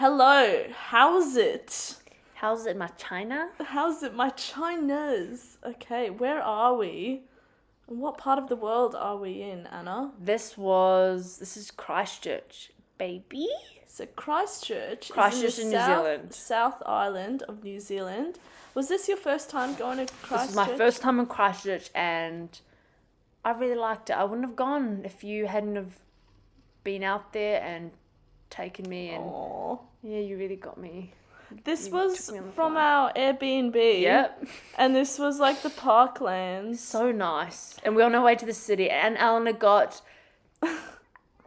Hello, how's it? How's it, my China? How's it, my Chinas? Okay, where are we? And what part of the world are we in, Anna? This is Christchurch, baby. So Christchurch Christchurch is in the New Zealand. South Island of New Zealand. Was this your first time going to Christchurch? This is my first time in Christchurch, and I really liked it. I wouldn't have gone if you hadn't have been out there and taken me. And Aww. yeah, you really got me. This You was took me on the from fly. our Airbnb. Yep. And this was like the parklands. So nice. And we're on our way to the city, and Eleanor got...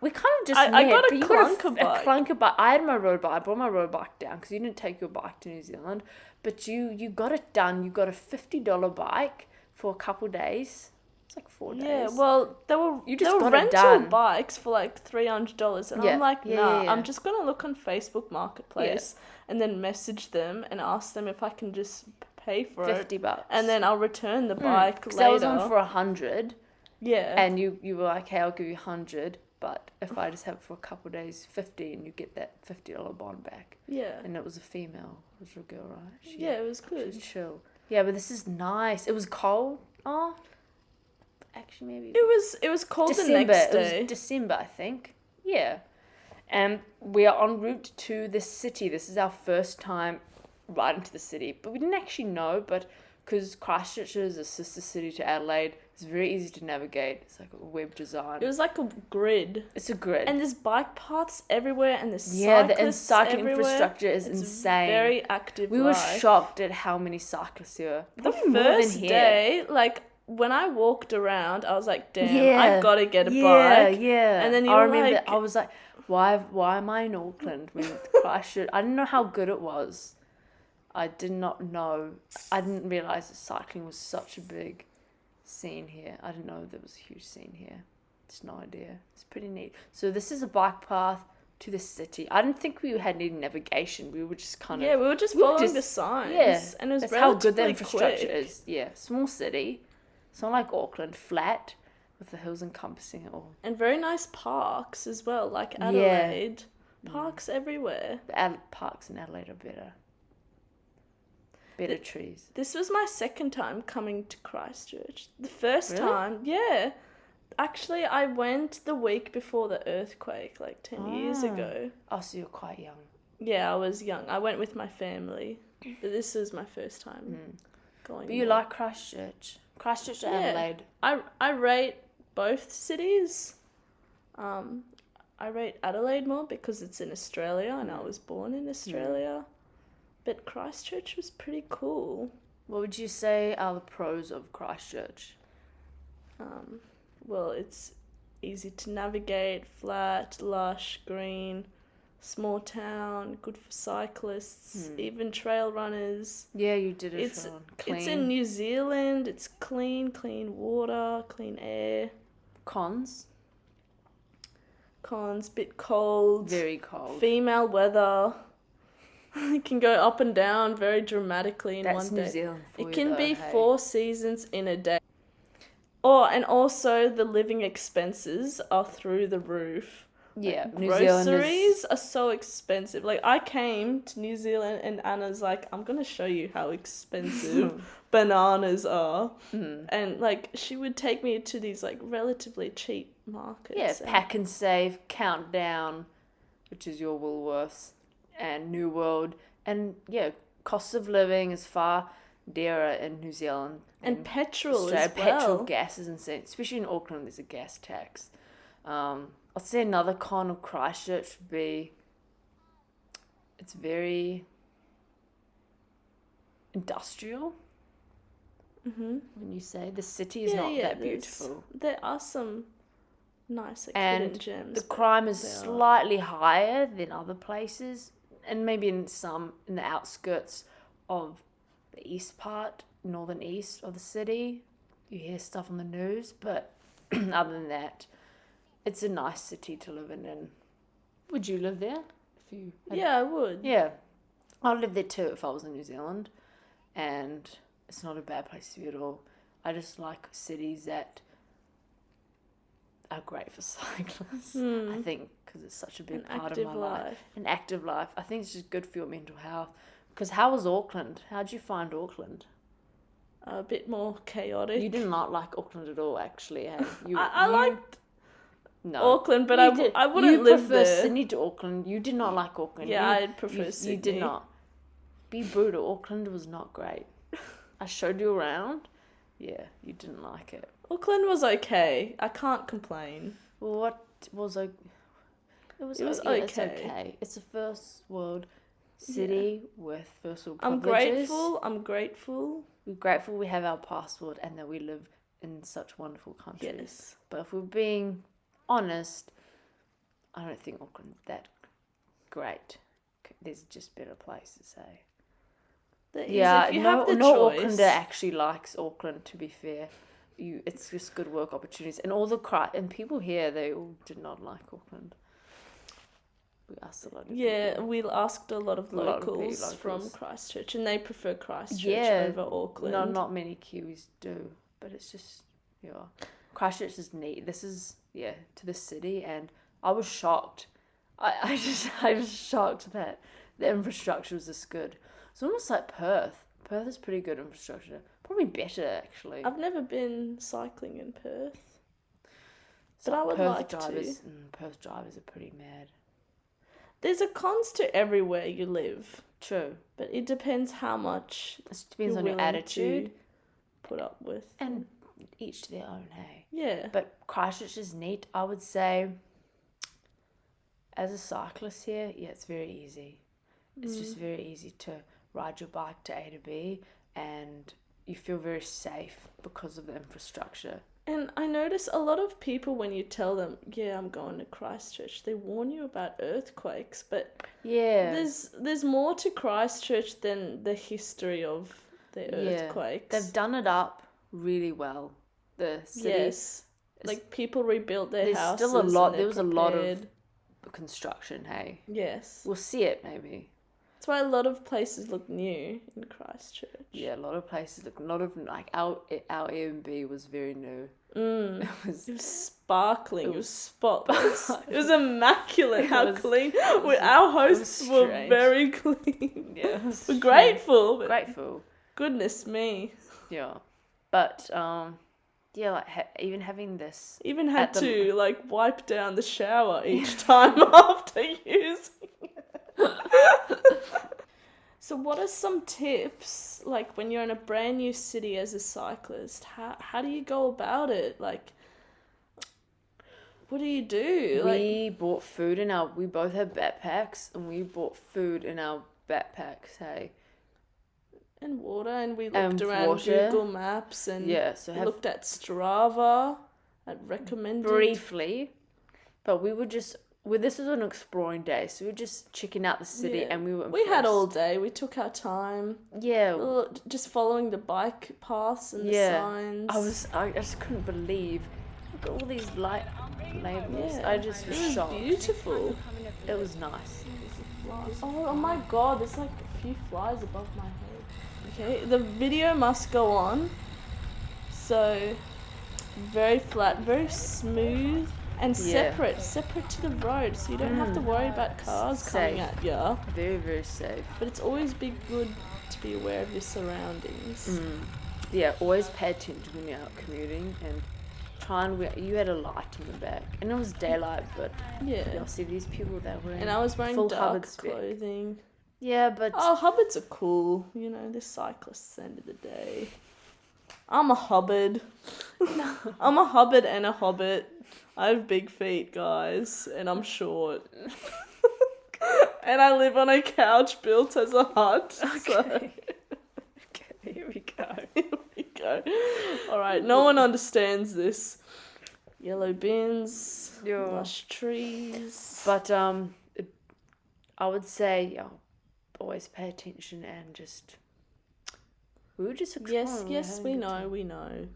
We kind of just I met, got a but you got clunker bike. A clunker bike. I had my road bike. I brought my road bike down because you didn't take your bike to New Zealand. But you got it done. You got a $50 bike for a couple days. It's like 4 days. Yeah, well, there were You just there were got it rental done. bikes for like $300, and Yeah, I'm like, yeah, nah, yeah. I'm just gonna look on Facebook Marketplace and then message them and ask them if I can just pay for it, $50. and then I'll return the bike Because later. that was on for 100, yeah, and you were like, hey, I'll give you 100, but if I just have it for a couple of days, 50, and you get that $50 bond back. yeah, And it was a female. It was a girl, right? yeah, it was She was good. chill. Yeah, but this is nice. It was cold. Oh, actually, maybe It was cold December. the next It day. was December, I think. Yeah. And we are en route to the city. This is our first time right into the city. But we didn't actually know, but because Christchurch is a sister city to Adelaide, it's very easy to navigate. It's like a web design. It was like a grid, It's a grid. and there's bike paths everywhere, and there's the cyclists cycling everywhere. infrastructure is It's insane. Very active. We were life. shocked at how many cyclists there were. The Probably more than first here. day, like when I walked around, I was like, "Damn, Yeah. I've got to get a Yeah, bike." yeah. And then you I were remember like- I was like, why am I in Auckland when Christchurch? I didn't know how good it was. I did not know. I didn't realise that cycling was such a big scene here. I didn't know there was a huge scene here. Just no idea. It's pretty neat. So this is a bike path to the city. I didn't think we had any navigation. We were just kind Yeah, of... we were just we were following just- the signs. Yeah, and it was that's how good the relatively infrastructure quick. is. Yeah, small city. It's not like Auckland, flat, with the hills encompassing it all. And very nice parks as well, like Yeah. Adelaide. Parks everywhere. The parks in Adelaide are better. Better trees. This was my second time coming to Christchurch. The first Really? time, yeah. Actually, I went the week before the earthquake, like 10 years Ah. ago. Oh, so you're quite young. Yeah, I was young. I went with my family. But this is my first time going. But you there. like Christchurch? Christchurch or Yeah. Adelaide? I rate both cities. I rate Adelaide more because it's in Australia and I was born in Australia. But Christchurch was pretty cool. What would you say are the pros of Christchurch? Well, it's easy to navigate, flat, lush, green, small town, good for cyclists, even trail runners. Yeah, you did it, It's Sean. Clean. It's in New Zealand. It's clean water, clean air. Cons? Cons, bit cold. Very cold. Female weather. It can go up and down very dramatically in That's one New day. Zealand for It you, can though, be hey? 4 seasons in a day. Oh, and also the living expenses are through the roof. Yeah, Like, New Zealand groceries is... are so expensive. Like, I came to New Zealand and Anna's like, I'm going to show you how expensive bananas are. And, like, she would take me to these, like, relatively cheap markets. Yeah, and- Pack and Save, Countdown, which is your Woolworths, and New World. And, yeah, cost of living is far dearer in New Zealand. And petrol Australia. as well. Petrol, gas is insane. Especially in Auckland, there's a gas tax. I'd say another con of Christchurch would be it's very industrial. When you say the city is not that beautiful. There are some nice, like, And hidden gems. the but crime is they are- slightly higher than other places, and maybe in the outskirts of the east part, northern east of the city. You hear stuff on the news, but other than that, it's a nice city to live in. And would you live there? If you Yeah, I would. yeah, I'd live there too if I was in New Zealand, and it's not a bad place to be at all. I just like cities that are great for cyclists. I think because it's such a big An part of active my life. life. An active life. I think it's just good for your mental health. Because how was Auckland? How'd you find Auckland? A bit more chaotic. You did not like Auckland at all, actually. Hey? I liked no. Auckland, but You I wouldn't live prefer there. Sydney to Auckland. You did not like Auckland. Yeah, I'd prefer Sydney. You did not. Be brutal. Auckland was not great. I showed you around. Yeah, you didn't like it. Auckland was okay. I can't complain. Well, what was like? It was okay. It's okay. It's a first world city with first world I'm privileges. I'm grateful. We're grateful we have our passport and that we live in such wonderful countries. Yes. But if we're being honest, I don't think Auckland's that great. There's just better places, hey? If you have the no choice. Aucklander actually likes Auckland, to be fair. It's just good work opportunities. And and people here, they all did not like Auckland. We asked a lot of people. We asked a lot of locals from Christchurch, and they prefer Christchurch over Auckland. Not many Kiwis do, but it's just, Christchurch is neat. This is, to the city, and I was shocked. I was shocked that the infrastructure was this good. It's almost like Perth. Perth is pretty good infrastructure. Probably better, actually. I've never been cycling in Perth, but I would like to. Perth drivers are pretty mad. There's a cons to everywhere you live. True. But it depends how much it depends on your attitude. Put up with. And each to their own, hey? Yeah. But Christchurch is neat. I would say, as a cyclist here, it's very easy. It's just very easy to ride your bike to A to B, and you feel very safe because of the infrastructure. And I notice a lot of people, when you tell them, I'm going to Christchurch, they warn you about earthquakes, but there's more to Christchurch than the history of the earthquakes. They've done it up really well. The city. Yes. Like, people rebuilt their houses. Still a lot. There was a lot of construction, hey? Yes. We'll see it, maybe. That's why a lot of places look new in Christchurch. Yeah, a lot of places look. A lot of our Airbnb was very new. It was sparkling. It was spotless. It was immaculate. How clean. Our hosts were very clean. Yeah, we're grateful. Grateful. Goodness me. Yeah, but even having this. Even had to wipe down the shower each time after using. So what are some tips, when you're in a brand new city as a cyclist? How do you go about it? What do you do? We bought food we both had backpacks, and we bought food in our backpacks, hey? And water, and we looked around Google Maps and looked at Strava, at recommended. Briefly, but we were just... this was an exploring day, so we were just checking out the city, and we were impressed. We had all day. We took our time. Yeah. Just following the bike paths and the signs. I just couldn't believe. Look at all these light labels. Yeah. I just was shocked. It was beautiful. It was nice. Oh my god, there's a few flies above my head. Okay, the video must go on. So, very flat, very smooth. And separate to the road, so you don't have to worry about cars coming at you. Very, very safe. But it's always good to be aware of your surroundings. Yeah, always pay attention when you're out commuting, and try and you had a light in the back, and it was daylight, but you'll see these people that were. And I was wearing full dark clothing. Yeah, but Hubbards are cool. They're cyclists at the end of the day. I'm a Hubbard. I'm a Hubbard and a Hobbit. I have big feet, guys, and I'm short. And I live on a couch built as a hut. Okay. So. Okay, here we go. Here we go. All right, no one understands this. Yellow bins, lush trees. But I would say, always pay attention and just... We were just exploring. Yes, we know.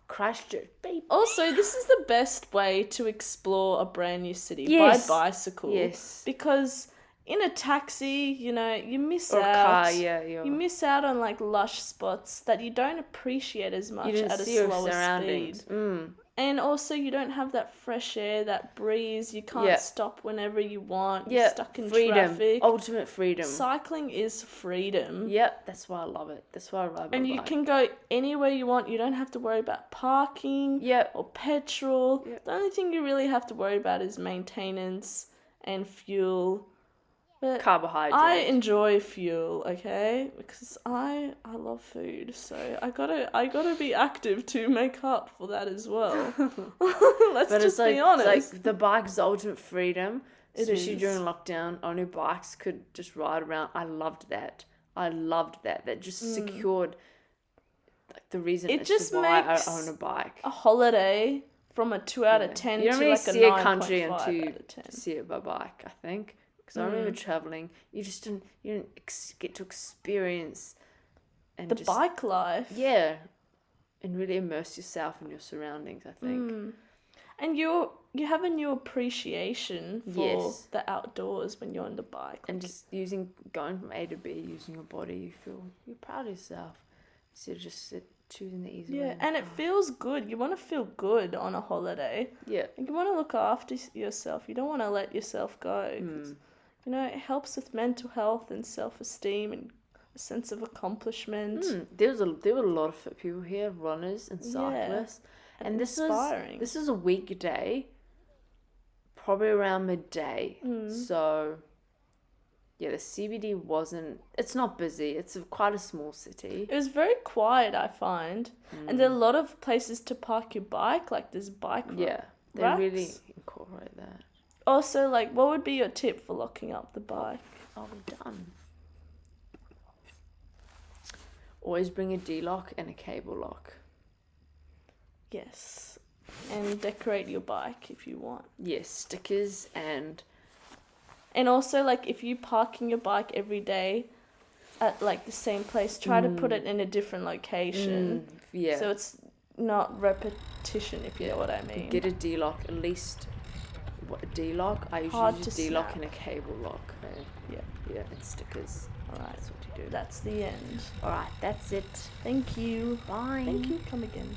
Christchurch, baby. Also, this is the best way to explore a brand new city by bicycle. Yes. Because in a taxi, you know, you miss Or out. car, yeah. You miss out on like lush spots that you don't appreciate as much You didn't at a see your slower surroundings. speed. And also, you don't have that fresh air, that breeze. You can't stop whenever you want. You're stuck in traffic. Ultimate freedom. Cycling is freedom. Yep, that's why I love it. That's why I ride my bike. And you can go anywhere you want. You don't have to worry about parking or petrol. The only thing you really have to worry about is maintenance and fuel. But carbohydrate. I enjoy fuel, okay, because I love food, so I gotta be active to make up for that as well. Let's just be honest. It's like the bike's the ultimate freedom, especially is. during lockdown. Only bikes could just ride around. I loved that. That just secured like the reason It as just to why makes I own a bike. a holiday from a 2 out of 10 You don't to really like see a a country 9.5 until out of 10. you see it by bike, I think. Because I remember traveling, you didn't get to experience and The bike life. Yeah, and really immerse yourself in your surroundings, I think. And you have a new appreciation for the outdoors when you're on the bike. And just going from A to B, using your body, you're proud of yourself. Instead of just choosing the easy way. Yeah, and it feels good. You want to feel good on a holiday. Yeah. And you want to look after yourself. You don't want to let yourself go. You know, it helps with mental health and self-esteem and a sense of accomplishment. There were a lot of fit people here, runners and cyclists. And this was a weekday, probably around midday. So, yeah, the CBD it's not busy. It's quite a small city. It was very quiet, I find. And there are a lot of places to park your bike, like there's bike racks. Yeah, they really incorporate that. Also, like, what would be your tip for locking up the bike? Are we done? Always bring a D-lock and a cable lock. Yes. And decorate your bike if you want. Yes, stickers and also, like, if you parking your bike every day at, like, the same place, try to put it in a different location. Yeah. So it's not repetition, if you know what I mean. Get a D-lock, at least. What, a D-lock? I usually use a D-lock and a cable lock. Yeah, and stickers. Alright, that's what you do. That's the end. Alright, that's it. Thank you. Bye. Thank you. Come again.